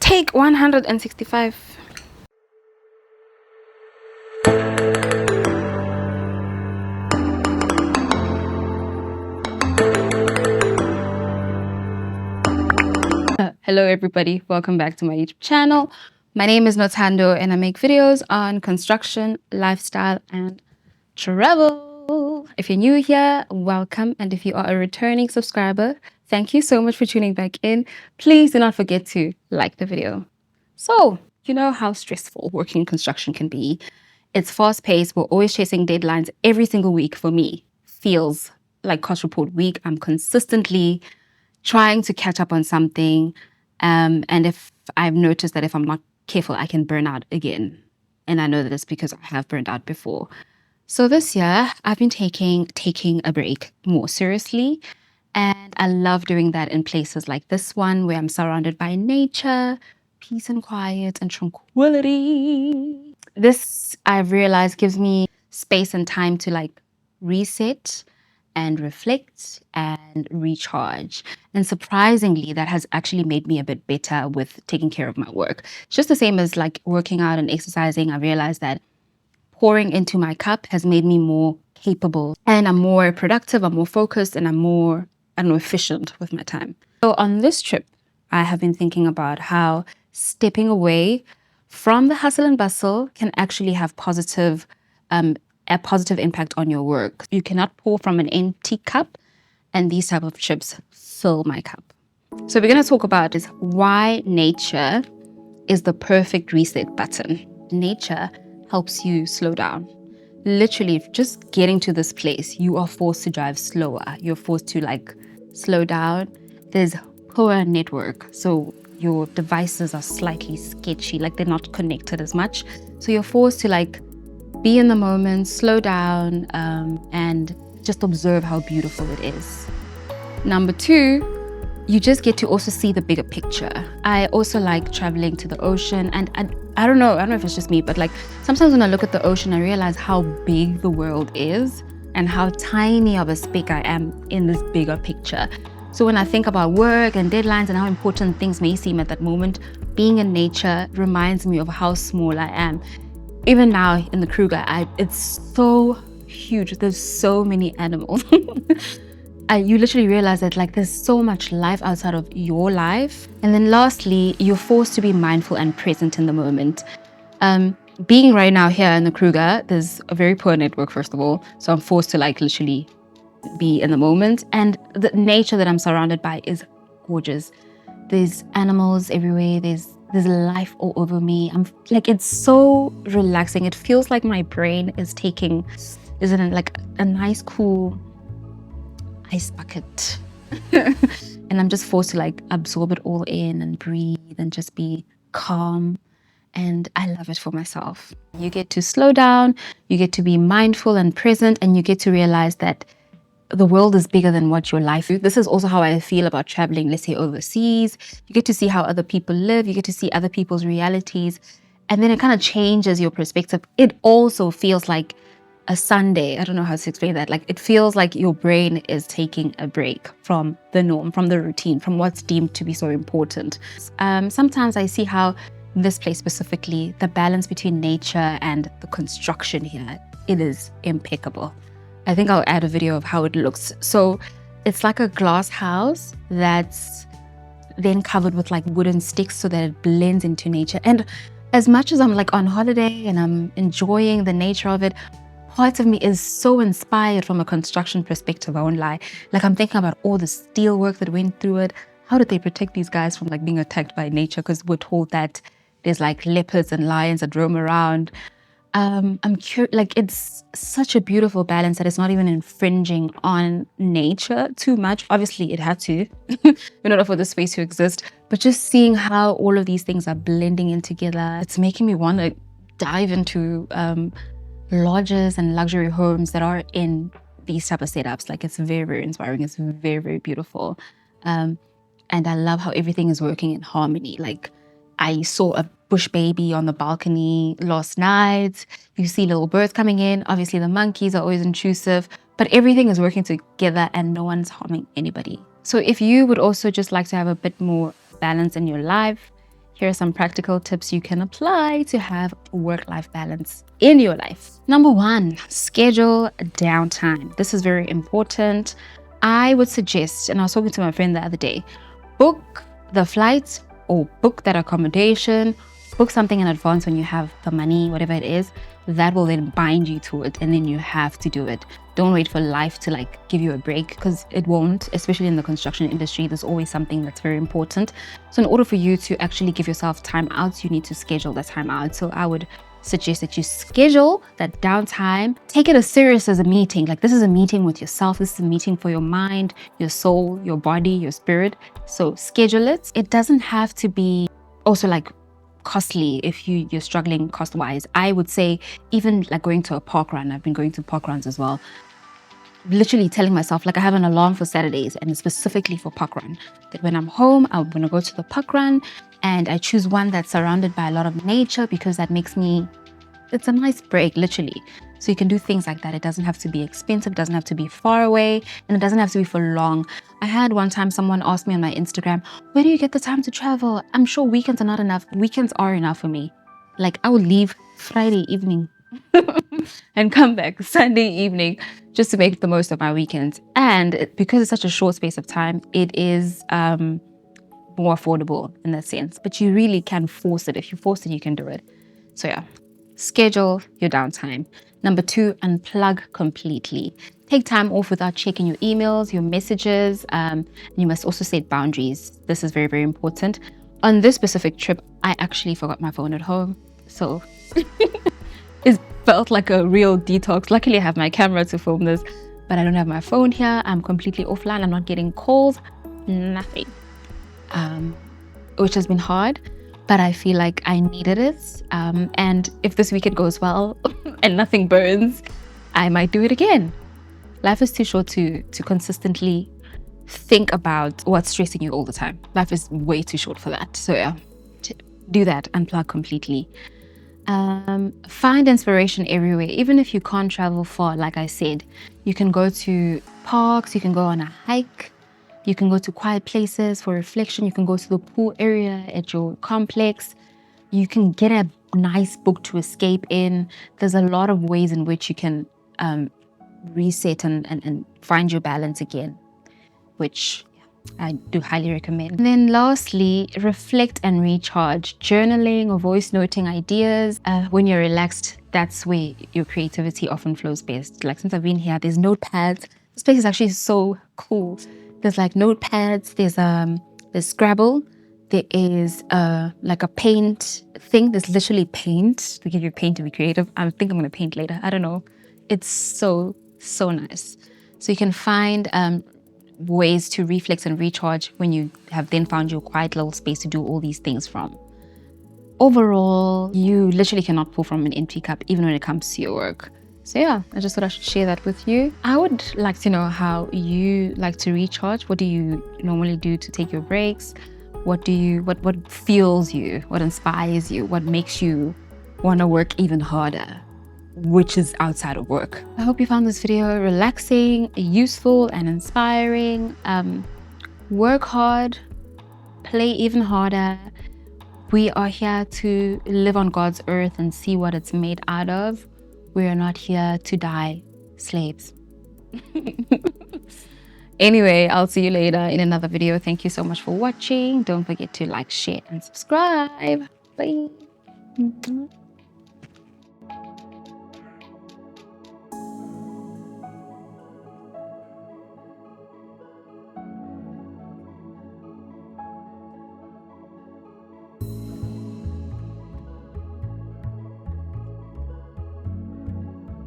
Take 165. Hello everybody, welcome back to my YouTube channel. My name is Notando and I make videos on construction, lifestyle and travel. If you're new here, welcome, and if you are a returning subscriber, thank you so much for tuning back in. Please do not forget to like the video. So, you know how stressful working in construction can be. It's fast-paced, we're always chasing deadlines every single week. For me, feels like cost report week. I'm consistently trying to catch up on something. And if I've noticed that if I'm not careful, I can burn out again. And I know that it's because I have burned out before. So this year, I've been taking a break more seriously. And I love doing that in places like this one, where I'm surrounded by nature, peace and quiet and tranquility. This, I've realized, gives me space and time to like reset and reflect and recharge. And surprisingly, that has actually made me a bit better with taking care of my work. It's just the same as like working out and exercising. I realized that pouring into my cup has made me more capable, and I'm more productive, I'm more focused, and I'm more, I don't know, efficient with my time. So on this trip, I have been thinking about how stepping away from the hustle and bustle can actually have a positive impact on your work. You cannot pour from an empty cup, and these type of trips fill my cup. So we're going to talk about is why nature is the perfect reset button. Nature helps you slow down. Literally, just getting to this place, you are forced to drive slower. You're forced to like slow down. There's poor network, so your devices are slightly sketchy, like they're not connected as much. So you're forced to like be in the moment, slow down, and just observe how beautiful it is. Number two, you just get to also see the bigger picture. I also like traveling to the ocean, and I don't know if it's just me, but like sometimes when I look at the ocean, I realize how big the world is and how tiny of a speck I am in this bigger picture. So when I think about work and deadlines and how important things may seem at that moment, being in nature reminds me of how small I am. Even now in the Kruger, it's so huge. There's so many animals. You literally realize that like there's so much life outside of your life. And then lastly, you're forced to be mindful and present in the moment. Being right now here in the Kruger, there's a very poor network, first of all. So I'm forced to like literally be in the moment. And the nature that I'm surrounded by is gorgeous. There's animals everywhere. There's life all over me. I'm like, it's so relaxing. It feels like my brain is in like a nice cool ice bucket. And I'm just forced to like absorb it all in and breathe and just be calm. And I love it for myself. You get to slow down, you get to be mindful and present, and you get to realize that the world is bigger than what your life is. This is also how I feel about traveling, let's say overseas. You get to see how other people live, you get to see other people's realities, and then it kind of changes your perspective. It also feels like a Sunday. I don't know how to explain that. Like it feels like your brain is taking a break from the norm, from the routine, from what's deemed to be so important. Sometimes I see how in this place specifically, the balance between nature and the construction here, it is impeccable. I think I'll add a video of how it looks. So it's like a glass house that's then covered with like wooden sticks so that it blends into nature. And as much as I'm like on holiday and I'm enjoying the nature of it, part of me is so inspired from a construction perspective, I won't lie. Like I'm thinking about all the steel work that went through it. How did they protect these guys from like being attacked by nature? Because we're told that there's like leopards and lions that roam around. I'm curious, like it's such a beautiful balance that it's not even infringing on nature too much. Obviously it had to in order for the space to exist, but just seeing how all of these things are blending in together, it's making me want to dive into lodges and luxury homes that are in these type of setups. Like it's very, very inspiring. It's very, very beautiful. And I love how everything is working in harmony. Like I saw a bush baby on the balcony last night. You see little birds coming in. Obviously the monkeys are always intrusive, but everything is working together and no one's harming anybody. So if you would also just like to have a bit more balance in your life, here are some practical tips you can apply to have work-life balance in your life. Number one, schedule downtime. This is very important. I would suggest, and I was talking to my friend the other day, book the flights or book that accommodation, book something in advance when you have the money, whatever it is, that will then bind you to it and then you have to do it. Don't wait for life to like give you a break, because it won't, especially in the construction industry. There's always something that's very important. So in order for you to actually give yourself time out, you need to schedule that time out. So I would suggest that you schedule that downtime. Take it as serious as a meeting. Like, this is a meeting with yourself. This is a meeting for your mind, your soul, your body, your spirit. So schedule it. It doesn't have to be also like costly if you're struggling cost-wise. I would say even like going to a park run. I've been going to park runs as well. Literally telling myself, like, I have an alarm for Saturdays and it's specifically for park run, that when I'm home, I'm gonna go to the park run, and I choose one that's surrounded by a lot of nature, because that makes me, it's a nice break, literally. So you can do things like that. It doesn't have to be expensive, it doesn't have to be far away, and it doesn't have to be for long. I had one time someone asked me on my Instagram, where do you get the time to travel? I'm sure weekends are not enough. Weekends are enough for me. Like, I would leave Friday evening and come back Sunday evening just to make the most of my weekends. And because it's such a short space of time, it is more affordable in that sense. But you really can force it. If you force it, you can do it. So yeah, schedule your downtime. Number two, unplug completely. Take time off without checking your emails, your messages. You must also set boundaries. This is very, very important. On this specific trip, I actually forgot my phone at home. So it felt like a real detox. Luckily, I have my camera to film this, but I don't have my phone here. I'm completely offline. I'm not getting calls, nothing, which has been hard, but I feel like I needed it. And if this weekend goes well and nothing burns, I might do it again. Life is too short to consistently think about what's stressing you all the time. Life is way too short for that. So yeah, do that, unplug completely. Find inspiration everywhere. Even if you can't travel far, like I said, you can go to parks, you can go on a hike, you can go to quiet places for reflection, you can go to the pool area at your complex, you can get a nice book to escape in. There's a lot of ways in which you can reset and find your balance again, which I do highly recommend. And then lastly, reflect and recharge. Journaling or voice noting ideas. When you're relaxed, that's where your creativity often flows best. Like, since I've been here, there's notepads. This place is actually so cool. There's like notepads, there's Scrabble, there is like a paint thing. There's literally paint. They give you paint to be creative. I think I'm gonna paint later. I don't know. It's so nice. So you can find ways to reflex and recharge when you have then found your quiet little space to do all these things from. Overall, you literally cannot pull from an empty cup, even when it comes to your work. So yeah, I just thought I should share that with you. I would like to know how you like to recharge. What do you normally do to take your breaks? What fuels you? What inspires you? What makes you want to work even harder, which is outside of work? I hope you found this video relaxing, useful, and inspiring. Work hard, play even harder. We are here to live on God's earth and see what it's made out of. We are not here to die slaves. Anyway, I'll see you later in another video. Thank you so much for watching. Don't forget to like, share, and subscribe. Bye.